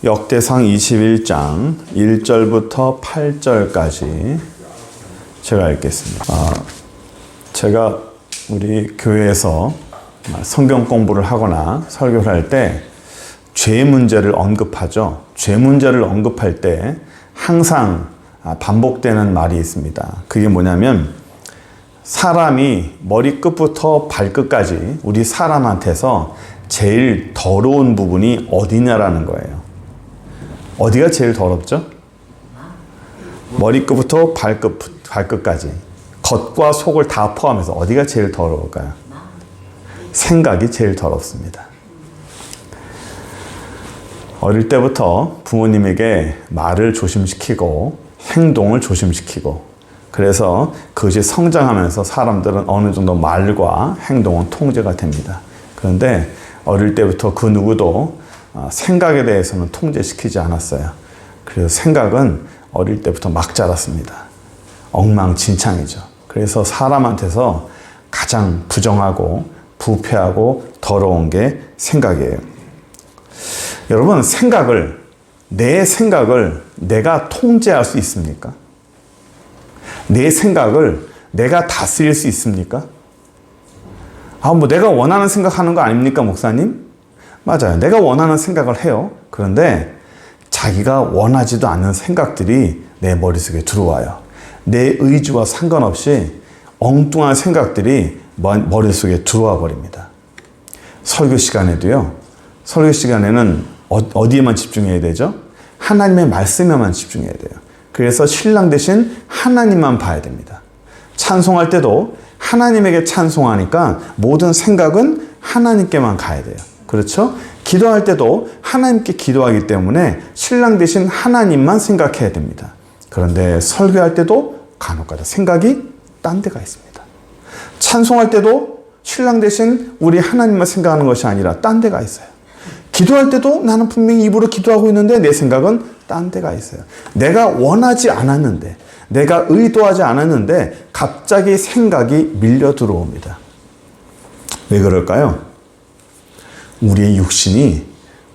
역대상 21장 1절부터 8절까지 제가 읽겠습니다. 제가 우리 교회에서 성경 공부를 하거나 설교를 할 때 죄 문제를 언급하죠. 죄 문제를 언급할 때 항상 반복되는 말이 있습니다. 그게 뭐냐면 사람이 머리끝부터 발끝까지 우리 사람한테서 제일 더러운 부분이 어디냐라는 거예요. 어디가 제일 더럽죠? 머리끝부터 발끝까지 겉과 속을 다 포함해서 어디가 제일 더러울까요? 생각이 제일 더럽습니다. 어릴 때부터 부모님에게 말을 조심시키고 행동을 조심시키고 그래서 그것이 성장하면서 사람들은 어느 정도 말과 행동은 통제가 됩니다. 그런데 어릴 때부터 그 누구도 생각에 대해서는 통제시키지 않았어요. 그래서 생각은 어릴 때부터 막 자랐습니다. 엉망진창이죠. 그래서 사람한테서 가장 부정하고 부패하고 더러운 게 생각이에요. 여러분, 내 생각을 내가 통제할 수 있습니까? 내 생각을 내가 다스릴 수 있습니까? 내가 원하는 생각하는 거 아닙니까, 목사님? 맞아요. 내가 원하는 생각을 해요. 그런데 자기가 원하지도 않는 생각들이 내 머릿속에 들어와요. 내 의지와 상관없이 엉뚱한 생각들이 머릿속에 들어와 버립니다. 설교 시간에도요. 설교 시간에는 어디에만 집중해야 되죠? 하나님의 말씀에만 집중해야 돼요. 그래서 신랑 대신 하나님만 봐야 됩니다. 찬송할 때도 하나님에게 찬송하니까 모든 생각은 하나님께만 가야 돼요. 그렇죠? 기도할 때도 하나님께 기도하기 때문에 신랑 대신 하나님만 생각해야 됩니다. 그런데 설교할 때도 간혹가다 생각이 딴 데가 있습니다. 찬송할 때도 신랑 대신 우리 하나님만 생각하는 것이 아니라 딴 데가 있어요. 기도할 때도 나는 분명히 입으로 기도하고 있는데 내 생각은 딴 데가 있어요. 내가 원하지 않았는데, 내가 의도하지 않았는데 갑자기 생각이 밀려 들어옵니다. 왜 그럴까요? 우리의 육신이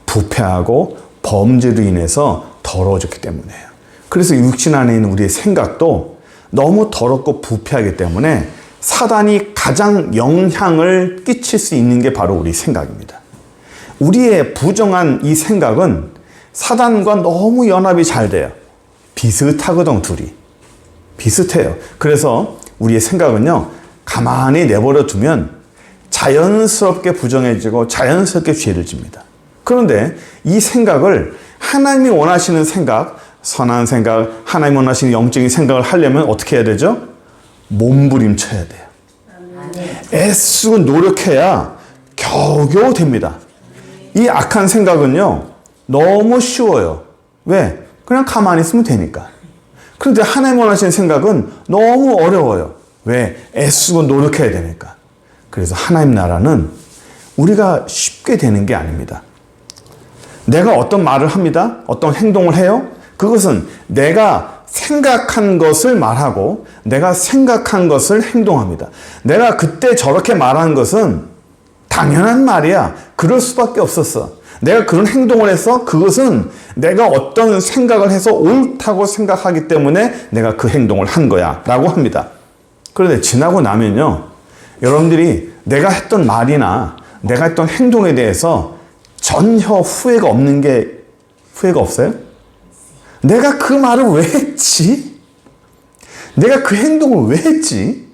부패하고 범죄로 인해서 더러워졌기 때문이에요. 그래서 육신 안에 있는 우리의 생각도 너무 더럽고 부패하기 때문에 사단이 가장 영향을 끼칠 수 있는 게 바로 우리 생각입니다. 우리의 부정한 이 생각은 사단과 너무 연합이 잘 돼요. 비슷하거든, 둘이. 비슷해요. 그래서 우리의 생각은요, 가만히 내버려 두면 자연스럽게 부정해지고 자연스럽게 죄를 집니다. 그런데 이 생각을 하나님이 원하시는 생각, 선한 생각, 하나님이 원하시는 영적인 생각을 하려면 어떻게 해야 되죠? 몸부림쳐야 돼요. 애쓰고 노력해야 겨우겨우 됩니다. 이 악한 생각은요, 너무 쉬워요. 왜? 그냥 가만히 있으면 되니까. 그런데 하나님 원하시는 생각은 너무 어려워요. 왜? 애쓰고 노력해야 되니까. 그래서 하나님 나라는 우리가 쉽게 되는 게 아닙니다. 내가 어떤 말을 합니다. 어떤 행동을 해요. 그것은 내가 생각한 것을 말하고 내가 생각한 것을 행동합니다. 내가 그때 저렇게 말한 것은 당연한 말이야. 그럴 수밖에 없었어. 내가 그런 행동을 해서 그것은 내가 어떤 생각을 해서 옳다고 생각하기 때문에 내가 그 행동을 한 거야 라고 합니다. 그런데 지나고 나면요, 여러분들이 내가 했던 말이나 내가 했던 행동에 대해서 전혀 후회가 없는 게 후회가 없어요? 내가 그 말을 왜 했지? 내가 그 행동을 왜 했지?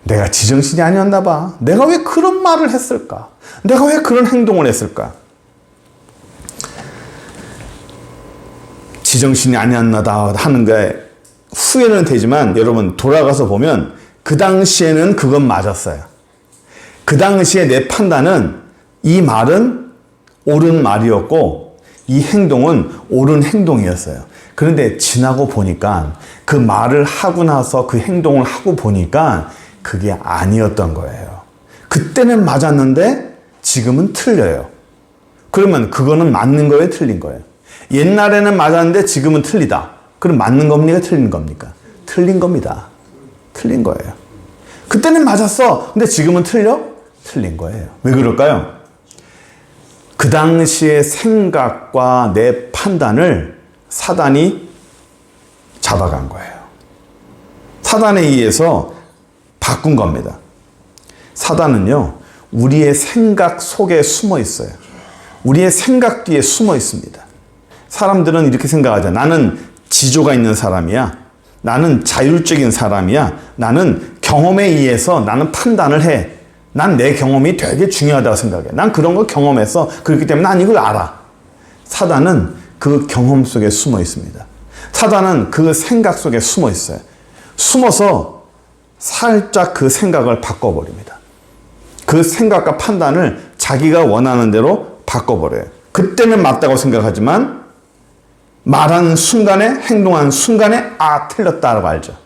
내가 지정신이 아니었나 봐. 내가 왜 그런 말을 했을까? 내가 왜 그런 행동을 했을까? 지정신이 아니었나 하는 게 후회는 되지만 여러분 돌아가서 보면 그 당시에는 그건 맞았어요. 그 당시에 내 판단은 이 말은 옳은 말이었고 이 행동은 옳은 행동이었어요. 그런데 지나고 보니까 그 말을 하고 나서 그 행동을 하고 보니까 그게 아니었던 거예요. 그때는 맞았는데 지금은 틀려요. 그러면 그거는 맞는 거예요? 틀린 거예요? 옛날에는 맞았는데 지금은 틀리다. 그럼 맞는 겁니까? 틀린 겁니까? 틀린 겁니다. 틀린 거예요. 그때는 맞았어. 근데 지금은 틀려? 틀린 거예요. 왜 그럴까요? 그 당시의 생각과 내 판단을 사단이 잡아간 거예요. 사단에 의해서 바꾼 겁니다. 사단은요, 우리의 생각 속에 숨어 있어요. 우리의 생각 뒤에 숨어 있습니다. 사람들은 이렇게 생각하죠. 나는 지조가 있는 사람이야. 나는 자율적인 사람이야. 나는 경험에 의해서 나는 판단을 해. 난 내 경험이 되게 중요하다고 생각해. 난 그런 걸 경험해서 그렇기 때문에 난 이걸 알아. 사단은 그 경험 속에 숨어 있습니다. 사단은 그 생각 속에 숨어 있어요. 숨어서 살짝 그 생각을 바꿔버립니다. 그 생각과 판단을 자기가 원하는 대로 바꿔버려요. 그때는 맞다고 생각하지만 말한 순간에, 행동한 순간에 틀렸다라고 알죠.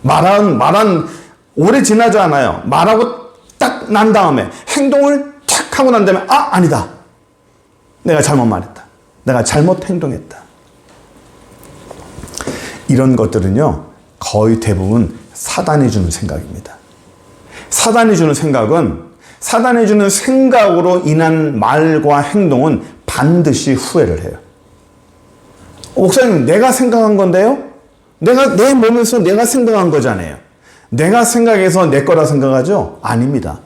말한 오래 지나지 않아요. 말하고 딱 난 다음에 행동을 탁 하고 난 다음에 아니다. 내가 잘못 말했다. 내가 잘못 행동했다. 이런 것들은요, 거의 대부분 사단이 주는 생각입니다. 사단이 주는 생각은, 사단이 주는 생각으로 인한 말과 행동은 반드시 후회를 해요. 목사님, 내가 생각한 건데요? 내 몸에서 내가 생각한 거잖아요. 내가 생각해서 내 거라 생각하죠? 아닙니다.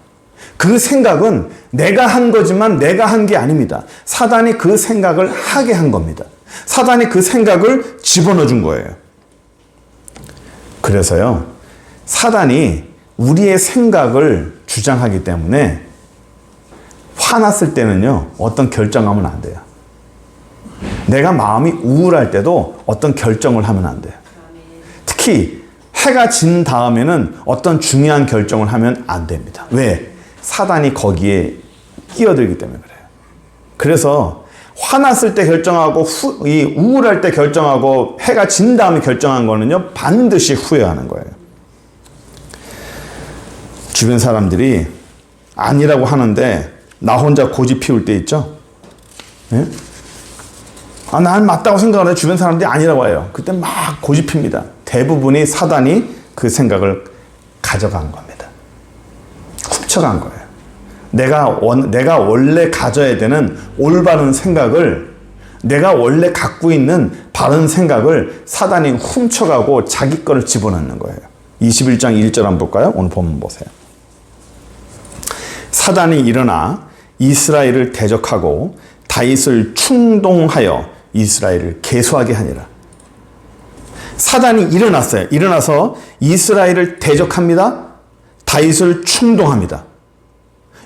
그 생각은 내가 한 거지만 내가 한 게 아닙니다. 사단이 그 생각을 하게 한 겁니다. 사단이 그 생각을 집어넣어 준 거예요. 그래서요, 사단이 우리의 생각을 주장하기 때문에 화났을 때는요, 어떤 결정하면 안 돼요. 내가 마음이 우울할 때도 어떤 결정을 하면 안 돼요. 특히 해가 진 다음에는 어떤 중요한 결정을 하면 안 됩니다. 왜? 사단이 거기에 끼어들기 때문에 그래요. 그래서 화났을 때 결정하고 우울할 때 결정하고 해가 진 다음에 결정한 거는요, 반드시 후회하는 거예요. 주변 사람들이 아니라고 하는데 나 혼자 고집 피울 때 있죠? 네? 난 맞다고 생각하는데 주변 사람들이 아니라고 해요. 그때 막 고집 핍니다. 대부분이 사단이 그 생각을 가져간 겁니다. 훔쳐간 거예요. 내가 원래 가져야 되는 올바른 생각을, 내가 원래 갖고 있는 바른 생각을 사단이 훔쳐가고 자기 거를 집어넣는 거예요. 21장 1절 한번 볼까요? 오늘 본문 보세요. 사단이 일어나 이스라엘을 대적하고 다윗을 충동하여 이스라엘을 계수하게 하니라. 사단이 일어났어요. 일어나서 이스라엘을 대적합니다. 다윗을 충동합니다.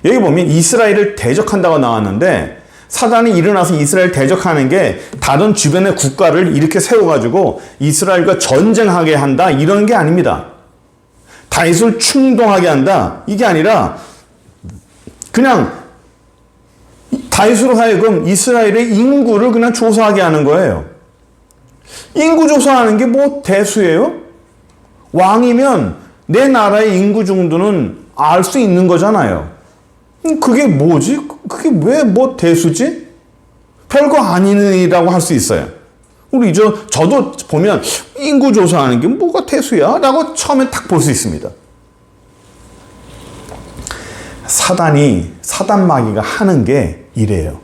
여기 보면 이스라엘을 대적한다고 나왔는데, 사단이 일어나서 이스라엘 대적하는 게 다른 주변의 국가를 이렇게 세워가지고 이스라엘과 전쟁하게 한다, 이런 게 아닙니다. 다윗을 충동하게 한다, 이게 아니라 그냥 다윗으로 하여금 이스라엘의 인구를 그냥 조사하게 하는 거예요. 인구 조사하는 게 뭐 대수예요? 왕이면 내 나라의 인구 정도는 알 수 있는 거잖아요. 그게 뭐지? 그게 왜 뭐 대수지? 별거 아니라고 할 수 있어요. 우리 저도 보면 인구 조사하는 게 뭐가 대수야? 라고 처음에 딱 볼 수 있습니다. 사단 마귀가 하는 게 이래요.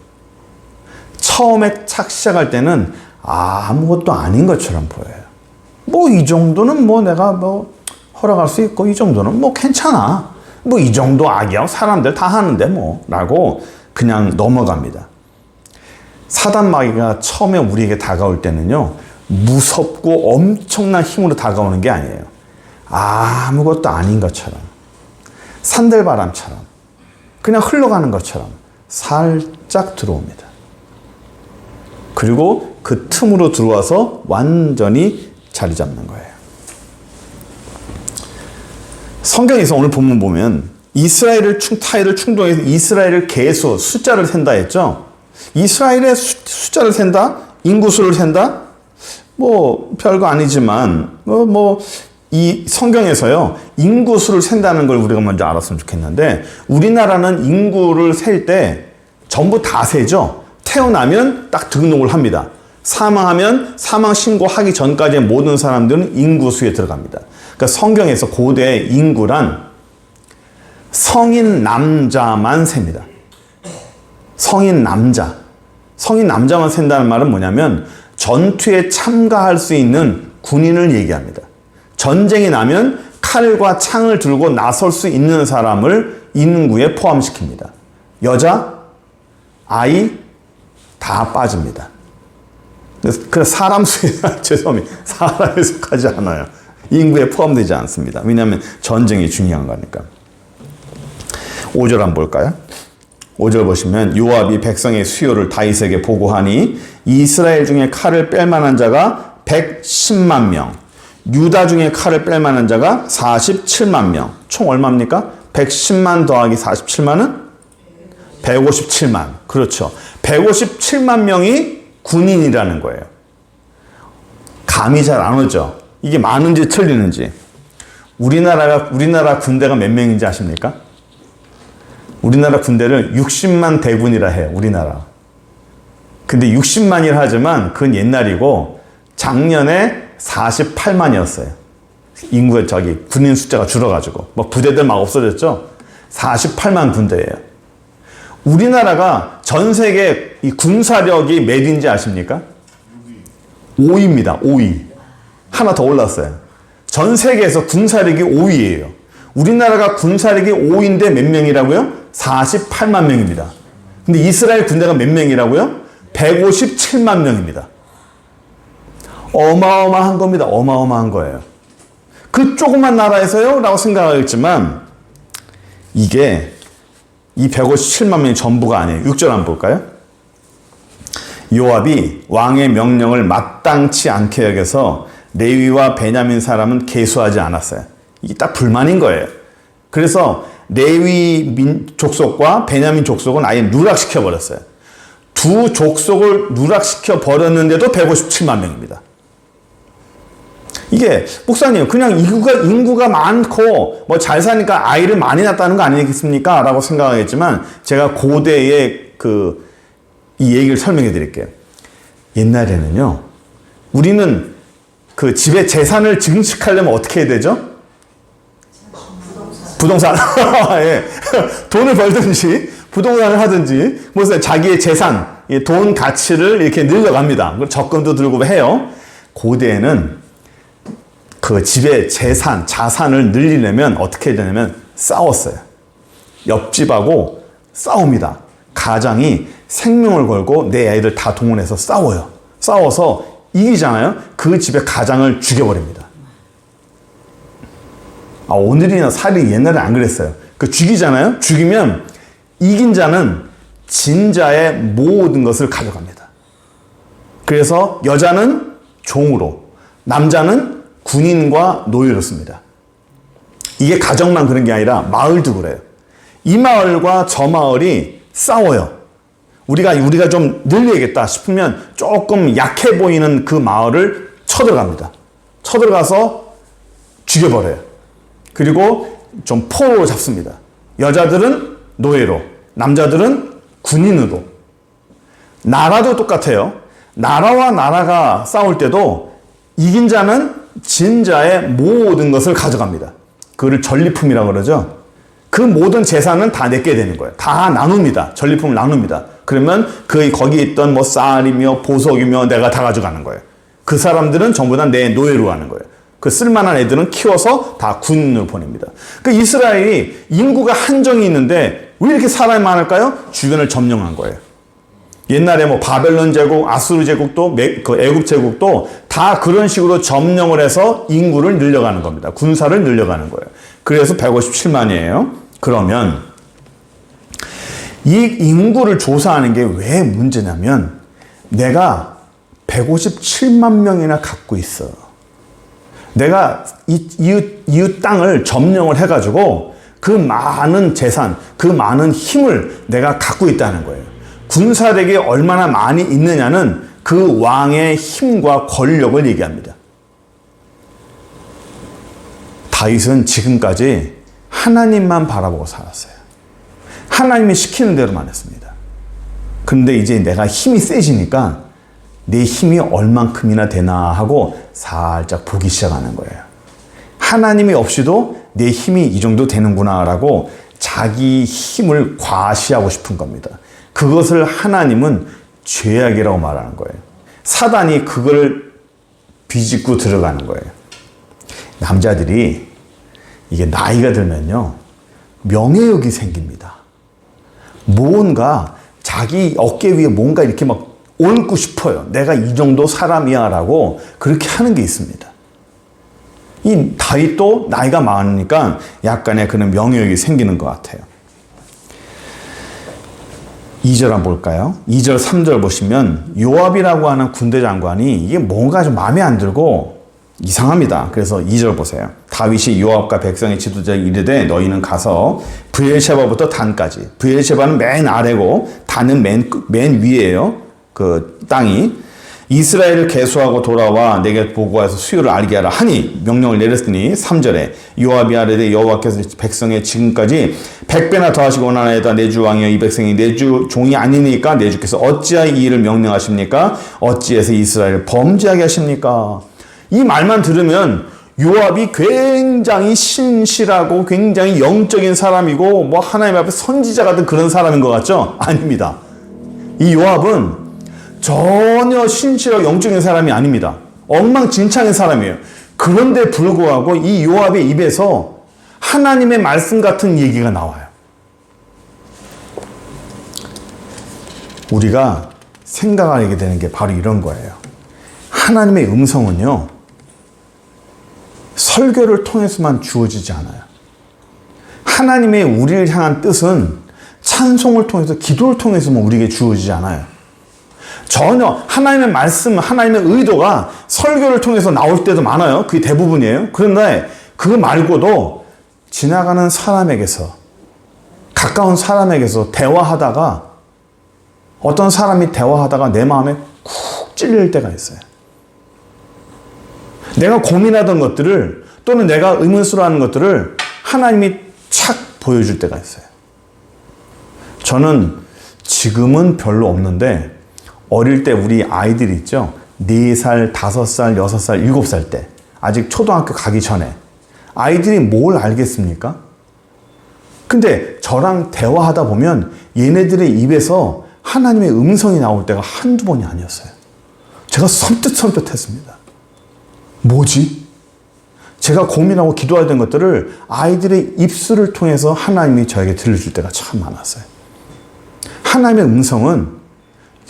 처음에 시작할 때는 아무것도 아닌 것처럼 보여요. 뭐 이 정도는 뭐 내가 뭐 허락할 수 있고, 이 정도는 뭐 괜찮아. 뭐 이 정도 악이야. 사람들 다 하는데 뭐. 라고 그냥 넘어갑니다. 사단 마귀가 처음에 우리에게 다가올 때는요, 무섭고 엄청난 힘으로 다가오는 게 아니에요. 아무것도 아닌 것처럼, 산들바람처럼, 그냥 흘러가는 것처럼 살짝 들어옵니다. 그리고 그 틈으로 들어와서 완전히 자리 잡는 거예요. 성경에서 오늘 본문 보면 타이를 충동해서 이스라엘을 계수, 숫자를 센다 했죠. 이스라엘의 숫자를 센다? 인구수를 센다? 뭐 별거 아니지만 이 성경에서요, 인구수를 센다는 걸 우리가 먼저 알았으면 좋겠는데, 우리나라는 인구를 셀 때 전부 다 세죠. 태어나면 딱 등록을 합니다. 사망하면 사망 신고하기 전까지의 모든 사람들은 인구수에 들어갑니다. 그러니까 성경에서 고대 인구란 성인 남자만 셉니다. 성인 남자. 성인 남자만 센다는 말은 뭐냐면 전투에 참가할 수 있는 군인을 얘기합니다. 전쟁이 나면 칼과 창을 들고 나설 수 있는 사람을 인구에 포함시킵니다. 여자, 아이 다 빠집니다. 그래서 사람 수에 죄송합니다. 사람에 속하지 않아요. 인구에 포함되지 않습니다. 왜냐하면 전쟁이 중요한 거니까. 5절 한번 볼까요? 5절 보시면 요압이 백성의 수요를 다윗에게 보고하니 이스라엘 중에 칼을 뺄 만한 자가 110만 명, 유다 중에 칼을 뺄 만한 자가 47만 명. 총 얼마입니까? 110만 더하기 47만은 157만. 그렇죠. 157만 명이 군인이라는 거예요. 감이 잘 안 오죠. 이게 많은지 틀리는지. 우리나라 군대가 몇 명인지 아십니까? 우리나라 군대를 60만 대군이라 해요. 우리나라. 근데 60만이라 하지만 그건 옛날이고 작년에 48만이었어요. 인구의 군인 숫자가 줄어가지고 뭐 부대들 막 없어졌죠. 48만 군대예요. 우리나라가 전 세계 이 군사력이 몇인지 아십니까? 5위입니다. 5위. 하나 더 올랐어요. 전 세계에서 군사력이 5위예요. 우리나라가 군사력이 5위인데 몇 명이라고요? 48만 명입니다. 근데 이스라엘 군대가 몇 명이라고요? 157만 명입니다. 어마어마한 겁니다. 어마어마한 거예요. 그 조그만 나라에서요? 라고 생각하겠지만 이게 이 157만 명이 전부가 아니에요. 6절 한번 볼까요? 요압이 왕의 명령을 마땅치 않게 여겨서 레위와 베냐민 사람은 계수하지 않았어요. 이게 딱 불만인 거예요. 그래서 레위 족속과 베냐민 족속은 아예 누락시켜 버렸어요. 두 족속을 누락시켜 버렸는데도 157만 명입니다. 이게 목사님 그냥 인구가 많고 뭐 잘 사니까 아이를 많이 낳았다는 거 아니겠습니까? 라고 생각하겠지만 제가 고대의 이 얘기를 설명해 드릴게요. 옛날에는요, 우리는 그 집의 재산을 증식하려면 어떻게 해야 되죠? 부동산. 예. 돈을 벌든지 부동산을 하든지 무슨 자기의 재산, 돈 가치를 이렇게 늘려갑니다. 적금도 들고 해요. 고대에는 그 집의 자산을 늘리려면 어떻게 해야 되냐면 싸웠어요. 옆집하고 싸웁니다. 가장이 생명을 걸고 내 아이들 다 동원해서 싸워요. 싸워서 이기잖아요. 그 집의 가장을 죽여버립니다. 오늘이나 살이 옛날에 안 그랬어요. 죽이잖아요. 죽이면 이긴 자는 진 자의 모든 것을 가져갑니다. 그래서 여자는 종으로, 남자는 군인과 노예로 씁니다. 이게 가정만 그런 게 아니라 마을도 그래요. 이 마을과 저 마을이 싸워요. 우리가 좀 늘려야겠다 싶으면 조금 약해 보이는 그 마을을 쳐들어갑니다. 쳐들어가서 죽여버려요. 그리고 좀 포로 잡습니다. 여자들은 노예로, 남자들은 군인으로. 나라도 똑같아요. 나라와 나라가 싸울 때도 이긴 자는 진 자의 모든 것을 가져갑니다. 그거를 전리품이라고 그러죠. 그 모든 재산은 다 내게 되는 거예요. 다 나눕니다. 전리품을 나눕니다. 그러면 거기에 있던 뭐 쌀이며 보석이며 내가 다 가져가는 거예요. 그 사람들은 전부 다 내 노예로 하는 거예요. 그 쓸만한 애들은 키워서 다 군인으로 보냅니다. 그 이스라엘이 인구가 한정이 있는데 왜 이렇게 사람이 많을까요? 주변을 점령한 거예요. 옛날에 뭐 바벨론 제국, 아수르 제국도, 애굽 제국도 다 그런 식으로 점령을 해서 인구를 늘려가는 겁니다. 군사를 늘려가는 거예요. 그래서 157만이에요. 그러면 이 인구를 조사하는 게 왜 문제냐면 내가 157만 명이나 갖고 있어. 내가 이웃 땅을 점령을 해가지고 그 많은 재산, 그 많은 힘을 내가 갖고 있다는 거예요. 군사력이 얼마나 많이 있느냐는 그 왕의 힘과 권력을 얘기합니다. 다윗은 지금까지 하나님만 바라보고 살았어요. 하나님이 시키는 대로만 했습니다. 그런데 이제 내가 힘이 세지니까 내 힘이 얼만큼이나 되나 하고 살짝 보기 시작하는 거예요. 하나님이 없이도 내 힘이 이 정도 되는구나 라고 자기 힘을 과시하고 싶은 겁니다. 그것을 하나님은 죄악이라고 말하는 거예요. 사단이 그걸 비집고 들어가는 거예요. 남자들이 이게 나이가 들면요, 명예욕이 생깁니다. 뭔가 자기 어깨 위에 뭔가 이렇게 막 얹고 싶어요. 내가 이 정도 사람이야 라고 그렇게 하는 게 있습니다. 이 다윗도 나이가 많으니까 약간의 그런 명예욕이 생기는 것 같아요. 2절 한번 볼까요? 2절, 3절 보시면 요압이라고 하는 군대 장관이 이게 뭔가 좀 마음에 안 들고 이상합니다. 그래서 2절 보세요. 다윗이 요압과 백성의 지도자에 이르되 너희는 가서 브엘셰바부터 단까지. 브엘셰바는 맨 아래고 단은 맨 위에요. 그 땅이. 이스라엘을 계수하고 돌아와 내게 보고해서 수요를 알게 하라 하니 명령을 내렸으니 3절에 요압이 아뢰되 여호와께서 백성의 지금까지 100배나 더하시고 원하나이다. 내 주 왕이여 이 백성이 내 주 종이 아니니까 내 주께서 어찌하여 이 일을 명령하십니까? 어찌해서 이스라엘을 범죄하게 하십니까? 이 말만 들으면 요압이 굉장히 신실하고 굉장히 영적인 사람이고 뭐 하나님 앞에 선지자 같은 그런 사람인 것 같죠? 아닙니다. 이 요압은 전혀 신실하고 영적인 사람이 아닙니다. 엉망진창인 사람이에요. 그런데 불구하고 이 요압의 입에서 하나님의 말씀 같은 얘기가 나와요. 우리가 생각하게 되는 게 바로 이런 거예요. 하나님의 음성은요, 설교를 통해서만 주어지지 않아요. 하나님의 우리를 향한 뜻은 찬송을 통해서, 기도를 통해서만 우리에게 주어지지 않아요. 전혀 하나님의 말씀, 하나님의 의도가 설교를 통해서 나올 때도 많아요. 그게 대부분이에요. 그런데 그거 말고도 지나가는 사람에게서, 가까운 사람에게서 대화하다가, 어떤 사람이 대화하다가 내 마음에 쿡 찔릴 때가 있어요. 내가 고민하던 것들을, 또는 내가 의문스러워하는 것들을 하나님이 착 보여줄 때가 있어요. 저는 지금은 별로 없는데 어릴 때 우리 아이들이 있죠. 4살, 5살, 6살, 7살 때, 아직 초등학교 가기 전에 아이들이 뭘 알겠습니까? 근데 저랑 대화하다 보면 얘네들의 입에서 하나님의 음성이 나올 때가 한두 번이 아니었어요. 제가 섬뜩섬뜩했습니다. 뭐지? 제가 고민하고 기도하던 것들을 아이들의 입술을 통해서 하나님이 저에게 들려줄 때가 참 많았어요. 하나님의 음성은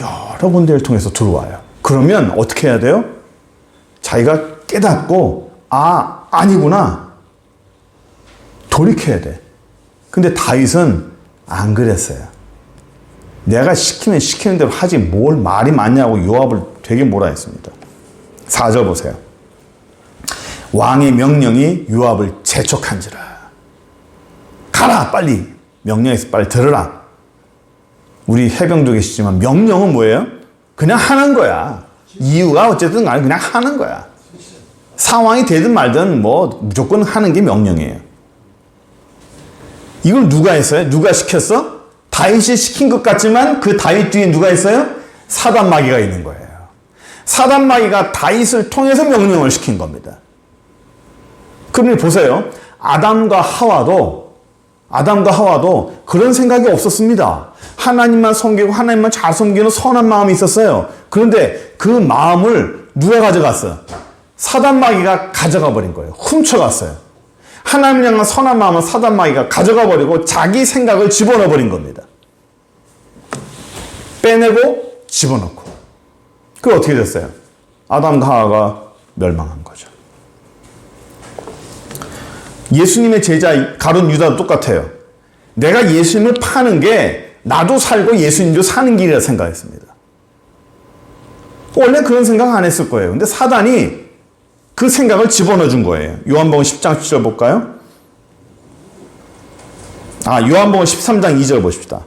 여러 군데를 통해서 들어와요. 그러면 어떻게 해야 돼요? 자기가 깨닫고, 아, 아니구나. 돌이켜야 돼. 근데 다윗은 안 그랬어요. 내가 시키면 시키는 대로 하지 뭘 말이 많냐고 요압을 되게 뭐라 했습니다. 4절 보세요. 왕의 명령이 요압을 재촉한지라. 가라, 빨리. 명령에서 빨리 들으라. 우리 해병도 계시지만 명령은 뭐예요? 그냥 하는 거야. 이유가 어쨌든 간에 그냥 하는 거야. 상황이 되든 말든 뭐 무조건 하는 게 명령이에요. 이걸 누가 했어요? 누가 시켰어? 다윗이 시킨 것 같지만 그 다윗 뒤에 누가 있어요? 사단마귀가 있는 거예요. 사단마귀가 다윗을 통해서 명령을 시킨 겁니다. 그러니 보세요. 아담과 하와도 그런 생각이 없었습니다. 하나님만 섬기고 하나님만 잘 섬기는 선한 마음이 있었어요. 그런데 그 마음을 누가 가져갔어요? 사단마귀가 가져가 버린 거예요. 훔쳐갔어요. 하나님을 향한 선한 마음은 사단마귀가 가져가 버리고 자기 생각을 집어넣어 버린 겁니다. 빼내고 집어넣고. 그게 어떻게 됐어요? 아담과 하와가 멸망한 거죠. 예수님의 제자 가룟 유다도 똑같아요. 내가 예수님을 파는 게 나도 살고 예수님도 사는 길이라 생각했습니다. 원래 그런 생각 안 했을 거예요. 근데 사단이 그 생각을 집어넣어 준 거예요. 요한복음 10장 7절 볼까요? 요한복음 13장 2절 보십시다.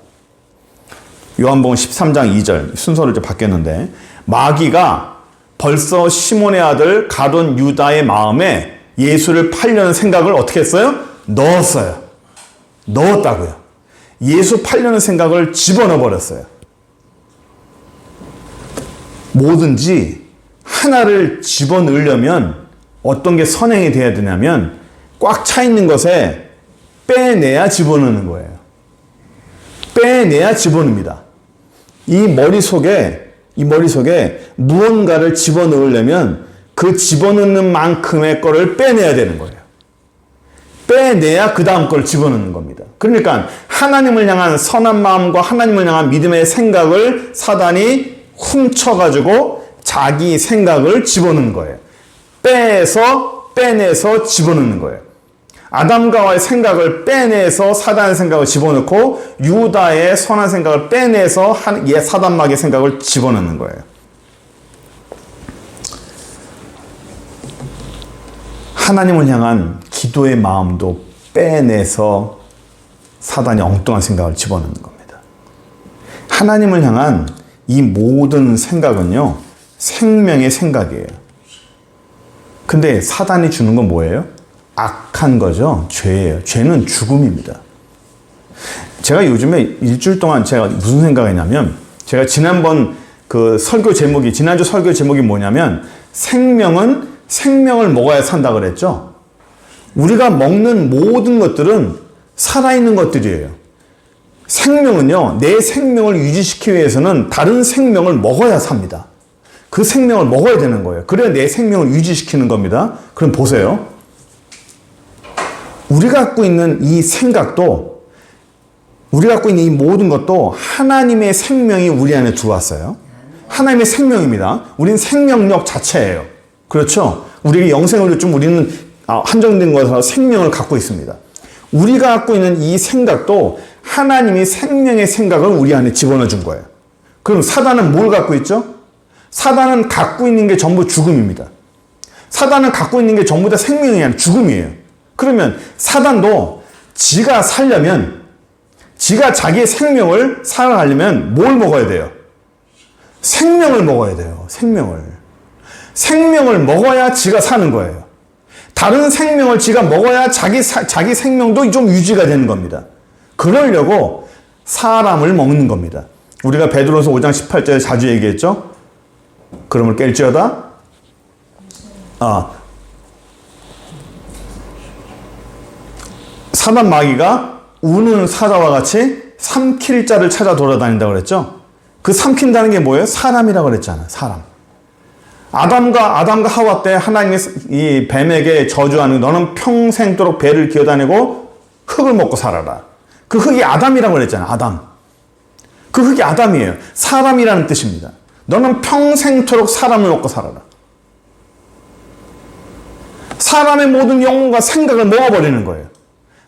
요한복음 13장 2절 순서를 좀 바뀌었는데, 마귀가 벌써 시몬의 아들 가룟 유다의 마음에 예수를 팔려는 생각을 어떻게 했어요? 넣었어요. 넣었다고요. 예수 팔려는 생각을 집어넣어 버렸어요. 뭐든지 하나를 집어넣으려면 어떤 게 선행이 돼야 되냐면 꽉 차 있는 것에 빼내야 집어넣는 거예요. 빼내야 집어넣습니다. 이 머릿속에 무언가를 집어넣으려면 그 집어넣는 만큼의 거를 빼내야 되는 거예요. 빼내야 그 다음 걸 집어넣는 겁니다. 그러니까 하나님을 향한 선한 마음과 하나님을 향한 믿음의 생각을 사단이 훔쳐가지고 자기 생각을 집어넣는 거예요. 빼내서 집어넣는 거예요. 아담과 하와의 생각을 빼내서 사단의 생각을 집어넣고 유다의 선한 생각을 빼내서 사단 마귀의 생각을 집어넣는 거예요. 하나님을 향한 기도의 마음도 빼내서 사단이 엉뚱한 생각을 집어넣는 겁니다. 하나님을 향한 이 모든 생각은요, 생명의 생각이에요. 근데 사단이 주는 건 뭐예요? 악한 거죠. 죄예요. 죄는 죽음입니다. 제가 요즘에 일주일 동안 제가 무슨 생각했냐면, 제가 지난주 설교 제목이 뭐냐면, 생명을 먹어야 산다 그랬죠. 우리가 먹는 모든 것들은 살아있는 것들이에요. 생명은요, 내 생명을 유지시키기 위해서는 다른 생명을 먹어야 삽니다. 그 생명을 먹어야 되는 거예요. 그래야 내 생명을 유지시키는 겁니다. 그럼 보세요. 우리가 갖고 있는 이 생각도, 우리가 갖고 있는 이 모든 것도 하나님의 생명이 우리 안에 들어왔어요. 하나님의 생명입니다. 우리는 생명력 자체예요. 그렇죠? 우리에게 영생을 좀 우리는 한정된 것으로 생명을 갖고 있습니다. 우리가 갖고 있는 이 생각도 하나님이 생명의 생각을 우리 안에 집어넣어 준 거예요. 그럼 사단은 뭘 갖고 있죠? 사단은 갖고 있는 게 전부 죽음입니다. 사단은 갖고 있는 게 전부 다 생명이 아니라 죽음이에요. 그러면 사단도 지가 살려면, 지가 자기의 생명을 살아가려면 뭘 먹어야 돼요? 생명을 먹어야 돼요. 생명을 먹어야 지가 사는 거예요. 다른 생명을 지가 먹어야 자기 생명도 좀 유지가 되는 겁니다. 그러려고 사람을 먹는 겁니다. 우리가 베드로서 5장 18절에 자주 얘기했죠? 그러므로 깰지어다. 사단 마귀가 우는 사자와 같이 삼킬 자를 찾아 돌아다닌다고 그랬죠? 그 삼킨다는 게 뭐예요? 사람이라고 그랬잖아요. 사람. 아담과 하와 때 하나님이 이 뱀에게 저주하는, 너는 평생도록 배를 기어다니고 흙을 먹고 살아라. 그 흙이 아담이라고 그랬잖아요. 아담. 그 흙이 아담이에요. 사람이라는 뜻입니다. 너는 평생토록 사람을 먹고 살아라. 사람의 모든 영혼과 생각을 먹어버리는 거예요.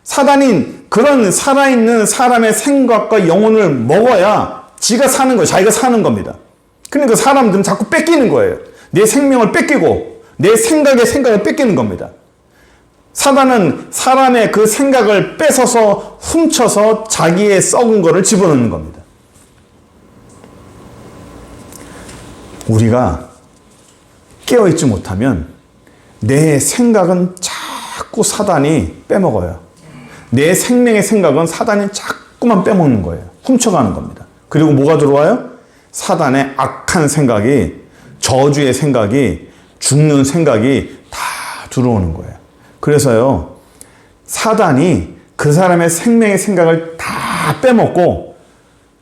사단이 그런 살아있는 사람의 생각과 영혼을 먹어야 지가 사는 거예요. 자기가 사는 겁니다. 그러니까 사람들은 자꾸 뺏기는 거예요. 내 생명을 뺏기고 내 생각을 뺏기는 겁니다. 사단은 사람의 그 생각을 뺏어서 훔쳐서 자기의 썩은 거를 집어넣는 겁니다. 우리가 깨어있지 못하면 내 생각은 자꾸 사단이 빼먹어요. 내 생명의 생각은 사단이 자꾸만 빼먹는 거예요. 훔쳐가는 겁니다. 그리고 뭐가 들어와요? 사단의 악한 생각이, 저주의 생각이, 죽는 생각이 다 들어오는 거예요. 그래서요, 사단이 그 사람의 생명의 생각을 다 빼먹고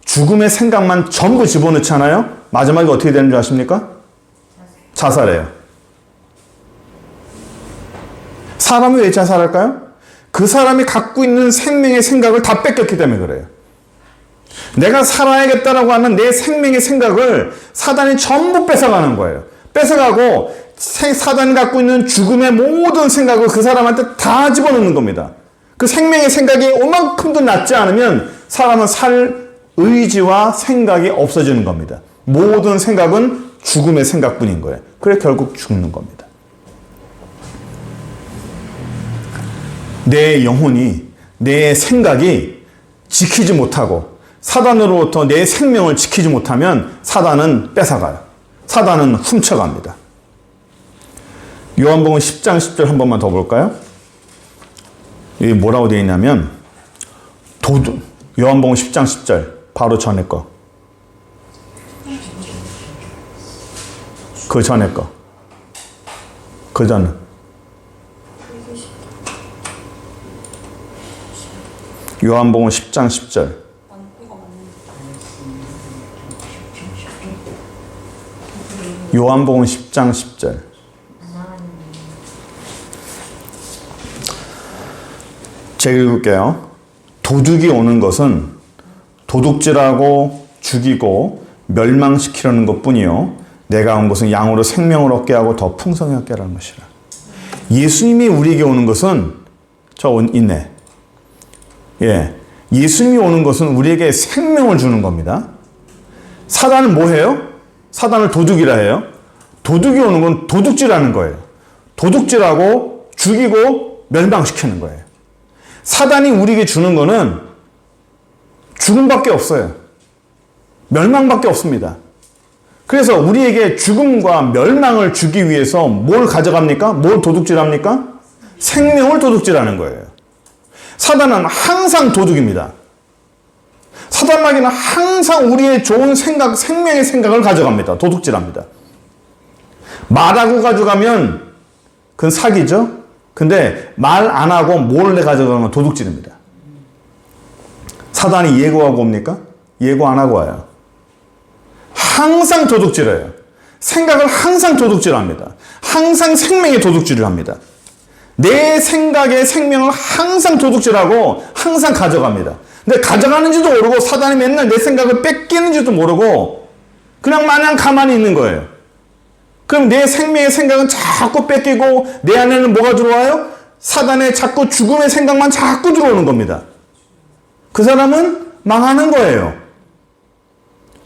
죽음의 생각만 전부 집어넣잖아요. 마지막에 어떻게 되는 줄 아십니까? 자살해요. 사람이 왜 자살할까요? 그 사람이 갖고 있는 생명의 생각을 다 뺏겼기 때문에 그래요. 내가 살아야겠다라고 하는 내 생명의 생각을 사단이 전부 뺏어가는 거예요. 뺏어가고 사단이 갖고 있는 죽음의 모든 생각을 그 사람한테 다 집어넣는 겁니다. 그 생명의 생각이 오만큼도 낫지 않으면 사람은 살 의지와 생각이 없어지는 겁니다. 모든 생각은 죽음의 생각뿐인 거예요. 그래 결국 죽는 겁니다. 내 영혼이, 내 생각이 지키지 못하고 사단으로부터 내 생명을 지키지 못하면 사단은 뺏어가요. 사단은 훔쳐갑니다. 요한복음 10장 10절 한 번만 더 볼까요? 여기 뭐라고 되어 있냐면 요한복음 10장 10절 바로 전에 거. 그 전에 거. 그 전은 요한복음 10장 10절. 요한복음 10장 10절. 제가 읽을게요. 도둑이 오는 것은 도둑질하고 죽이고 멸망시키려는 것뿐이요 내가 온 것은 양으로 생명을 얻게 하고 더 풍성히 얻게 하라는 것이라. 예수님이 우리에게 오는 것은 있네. 예, 예수님이 오는 것은 우리에게 생명을 주는 겁니다. 사단은 뭐 해요? 사단을 도둑이라 해요. 도둑이 오는 건 도둑질하는 거예요. 도둑질하고 죽이고 멸망시키는 거예요. 사단이 우리에게 주는 거는 죽음밖에 없어요. 멸망밖에 없습니다. 그래서 우리에게 죽음과 멸망을 주기 위해서 뭘 가져갑니까? 뭘 도둑질합니까? 생명을 도둑질하는 거예요. 사단은 항상 도둑입니다. 사단 마귀는 항상 우리의 좋은 생각, 생명의 생각을 가져갑니다. 도둑질합니다. 말하고 가져가면 그건 사기죠. 근데 말 안 하고 몰래 가져가는 건 도둑질입니다. 사단이 예고하고 옵니까? 예고 안 하고 와요. 항상 도둑질해요. 생각을 항상 도둑질합니다. 항상 생명의 도둑질을 합니다. 내 생각의 생명을 항상 도둑질하고 항상 가져갑니다. 근데 가져가는지도 모르고 사단이 맨날 내 생각을 뺏기는지도 모르고 그냥 마냥 가만히 있는 거예요. 그럼 내 생명의 생각은 자꾸 뺏기고 내 안에는 뭐가 들어와요? 사단의 자꾸 죽음의 생각만 자꾸 들어오는 겁니다. 그 사람은 망하는 거예요.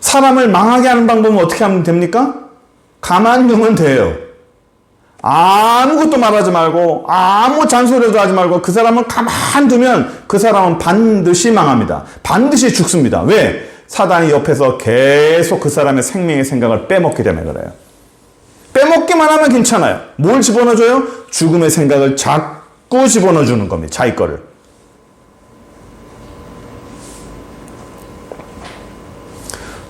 사람을 망하게 하는 방법은 어떻게 하면 됩니까? 가만히 두면 돼요. 아무것도 말하지 말고 아무 잔소리도 하지 말고 그 사람을 가만히 두면 그 사람은 반드시 망합니다. 반드시 죽습니다. 왜? 사단이 옆에서 계속 그 사람의 생명의 생각을 빼먹기 때문에 그래요. 빼먹기만 하면 괜찮아요. 뭘 집어넣어줘요? 죽음의 생각을 자꾸 집어넣어주는 겁니다. 자기 거를.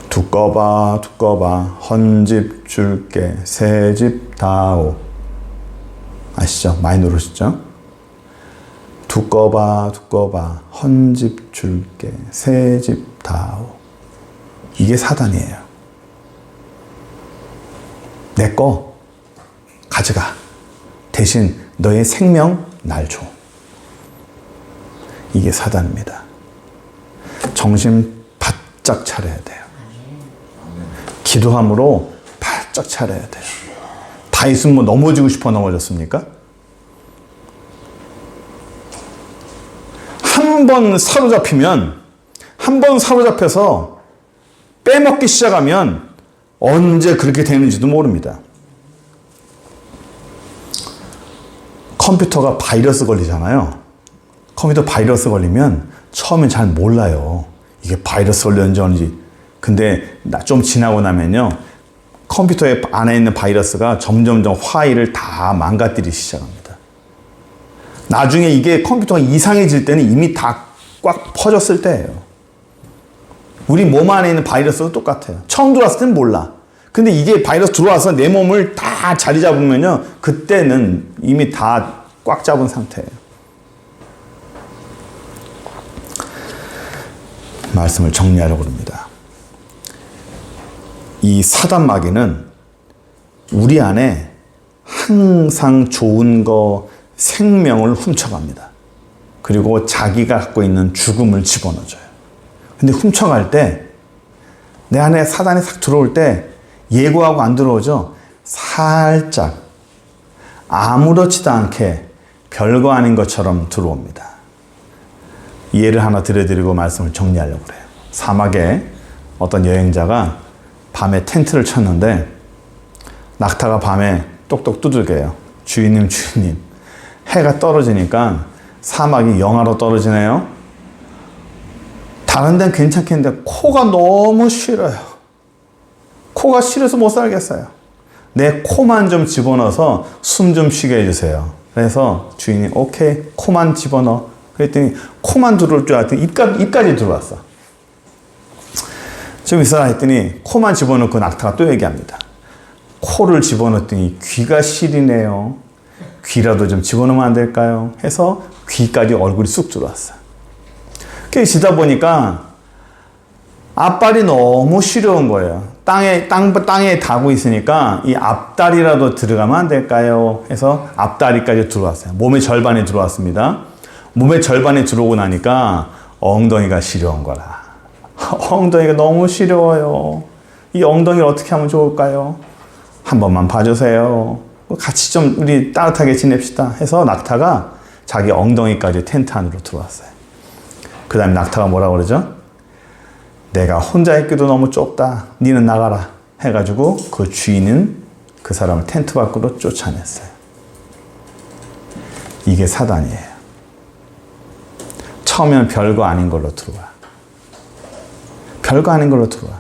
두꺼봐 두꺼봐 헌집 줄게 새집 다오. 아시죠? 많이 누르시죠? 두꺼봐 두꺼봐 헌집 줄게 새집 다오. 이게 사단이에요. 내 거 가져가. 대신 너의 생명 날 줘. 이게 사단입니다. 정신 바짝 차려야 돼요. 기도함으로 바짝 차려야 돼요. 다윗은 뭐 넘어지고 싶어 넘어졌습니까? 한 번 사로잡히면, 한 번 사로잡혀서 빼먹기 시작하면 언제 그렇게 되는지도 모릅니다. 컴퓨터가 바이러스 걸리잖아요. 컴퓨터 바이러스 걸리면 처음엔 잘 몰라요. 이게 바이러스 걸렸는지 어는지. 근데 좀 지나고 나면요. 컴퓨터 안에 있는 바이러스가 점점점 파일을 다 망가뜨리기 시작합니다. 나중에 이게 컴퓨터가 이상해질 때는 이미 다 꽉 퍼졌을 때예요. 우리 몸 안에 있는 바이러스도 똑같아요. 처음 들어왔을 때는 몰라. 근데 이게 바이러스 들어와서 내 몸을 다 자리 잡으면요. 그때는 이미 다 꽉 잡은 상태예요. 말씀을 정리하려고 합니다. 이 사단 마귀는 우리 안에 항상 좋은 거, 생명을 훔쳐갑니다. 그리고 자기가 갖고 있는 죽음을 집어넣어줘요. 근데 훔쳐갈 때, 내 안에 사단이 싹 들어올 때 예고하고 안 들어오죠? 살짝 아무렇지도 않게 별거 아닌 것처럼 들어옵니다. 예를 하나 들려드리고 말씀을 정리하려고 그래요. 사막에 어떤 여행자가 밤에 텐트를 쳤는데 낙타가 밤에 똑똑 두들겨요. 주인님, 주인님. 해가 떨어지니까 사막이 영하로 떨어지네요. 다른 데는 괜찮겠는데 코가 너무 싫어요. 코가 싫어서 못 살겠어요. 내 코만 좀 집어넣어서 숨 좀 쉬게 해주세요. 그래서 주인이 오케이, 코만 집어넣어. 그랬더니 코만 들어올 줄 알았더니 입까지 들어왔어. 좀 있어라 했더니 코만 집어넣고 낙타가 또 얘기합니다. 코를 집어넣었더니 귀가 시리네요. 귀라도 좀 집어넣으면 안 될까요? 해서 귀까지 얼굴이 쑥 들어왔어요. 그렇게 지다 보니까 앞발이 너무 시려운 거예요. 땅에 닿고 있으니까 이 앞다리라도 들어가면 안 될까요? 해서 앞다리까지 들어왔어요. 몸의 절반이 들어왔습니다. 몸의 절반이 들어오고 나니까 엉덩이가 시려운 거라. 엉덩이가 너무 시려워요. 이 엉덩이를 어떻게 하면 좋을까요? 한 번만 봐주세요. 같이 좀 우리 따뜻하게 지냅시다 해서 낙타가 자기 엉덩이까지 텐트 안으로 들어왔어요. 그 다음에 낙타가 뭐라고 그러죠? 내가 혼자 있기도 너무 좁다. 니는 나가라. 해가지고 그 주인은 그 사람을 텐트 밖으로 쫓아냈어요. 이게 사단이에요. 처음에는 별거 아닌 걸로 들어와. 별거 아닌 걸로 들어와.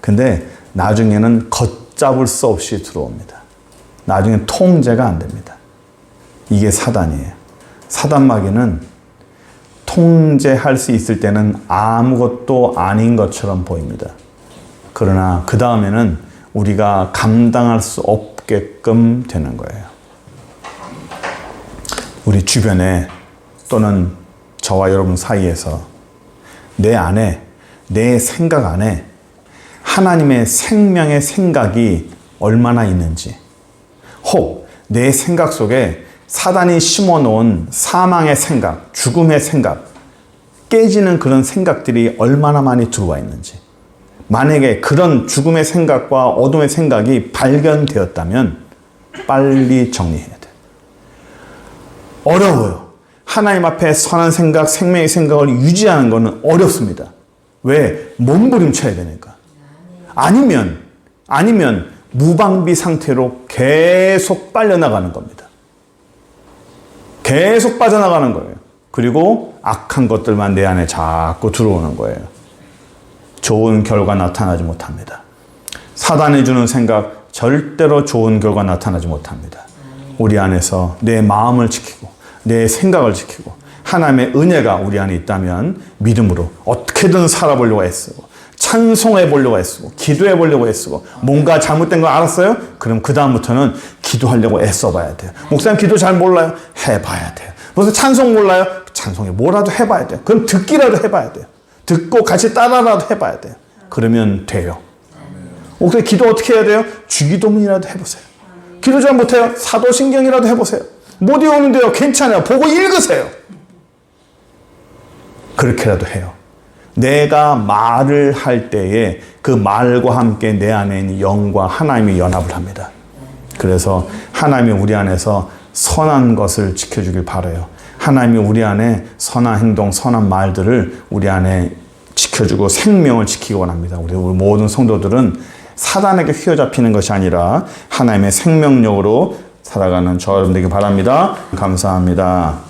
근데 나중에는 걷잡을 수 없이 들어옵니다. 나중엔 통제가 안 됩니다. 이게 사단이에요. 사단마귀는 통제할 수 있을 때는 아무것도 아닌 것처럼 보입니다. 그러나 그 다음에는 우리가 감당할 수 없게끔 되는 거예요. 우리 주변에 또는 저와 여러분 사이에서 내 안에, 내 생각 안에 하나님의 생명의 생각이 얼마나 있는지, 혹 내 생각 속에 사단이 심어놓은 사망의 생각, 죽음의 생각, 깨지는 그런 생각들이 얼마나 많이 들어와 있는지, 만약에 그런 죽음의 생각과 어둠의 생각이 발견되었다면 빨리 정리해야 돼요. 어려워요. 하나님 앞에 선한 생각, 생명의 생각을 유지하는 것은 어렵습니다. 왜? 몸부림쳐야 되니까. 아니면 무방비 상태로 계속 빨려나가는 겁니다. 계속 빠져나가는 거예요. 그리고 악한 것들만 내 안에 자꾸 들어오는 거예요. 좋은 결과 나타나지 못합니다. 사단이 주는 생각 절대로 좋은 결과 나타나지 못합니다. 우리 안에서 내 마음을 지키고 내 생각을 지키고 하나님의 은혜가 우리 안에 있다면 믿음으로 어떻게든 살아보려고 애쓰고 찬송해 보려고 애쓰고 기도해 보려고 애쓰고 뭔가 잘못된 거 알았어요? 그럼 그 다음부터는 기도하려고 애써봐야 돼요. 목사님 기도 잘 몰라요? 해봐야 돼요. 무슨 찬송 몰라요? 찬송에 뭐라도 해봐야 돼요. 그럼 듣기라도 해봐야 돼요. 듣고 같이 따라라도 해봐야 돼요. 그러면 돼요. 목사님 기도 어떻게 해야 돼요? 주기도문이라도 해보세요. 기도 잘 못해요? 사도신경이라도 해보세요. 못 외우는데요. 괜찮아요. 보고 읽으세요. 그렇게라도 해요. 내가 말을 할 때에 그 말과 함께 내 안에 있는 영과 하나님이 연합을 합니다. 그래서 하나님이 우리 안에서 선한 것을 지켜주길 바라요. 하나님이 우리 안에 선한 행동, 선한 말들을 우리 안에 지켜주고 생명을 지키기 원합니다. 우리 모든 성도들은 사단에게 휘어잡히는 것이 아니라 하나님의 생명력으로 살아가는 저 여러분 되길 바랍니다. 감사합니다.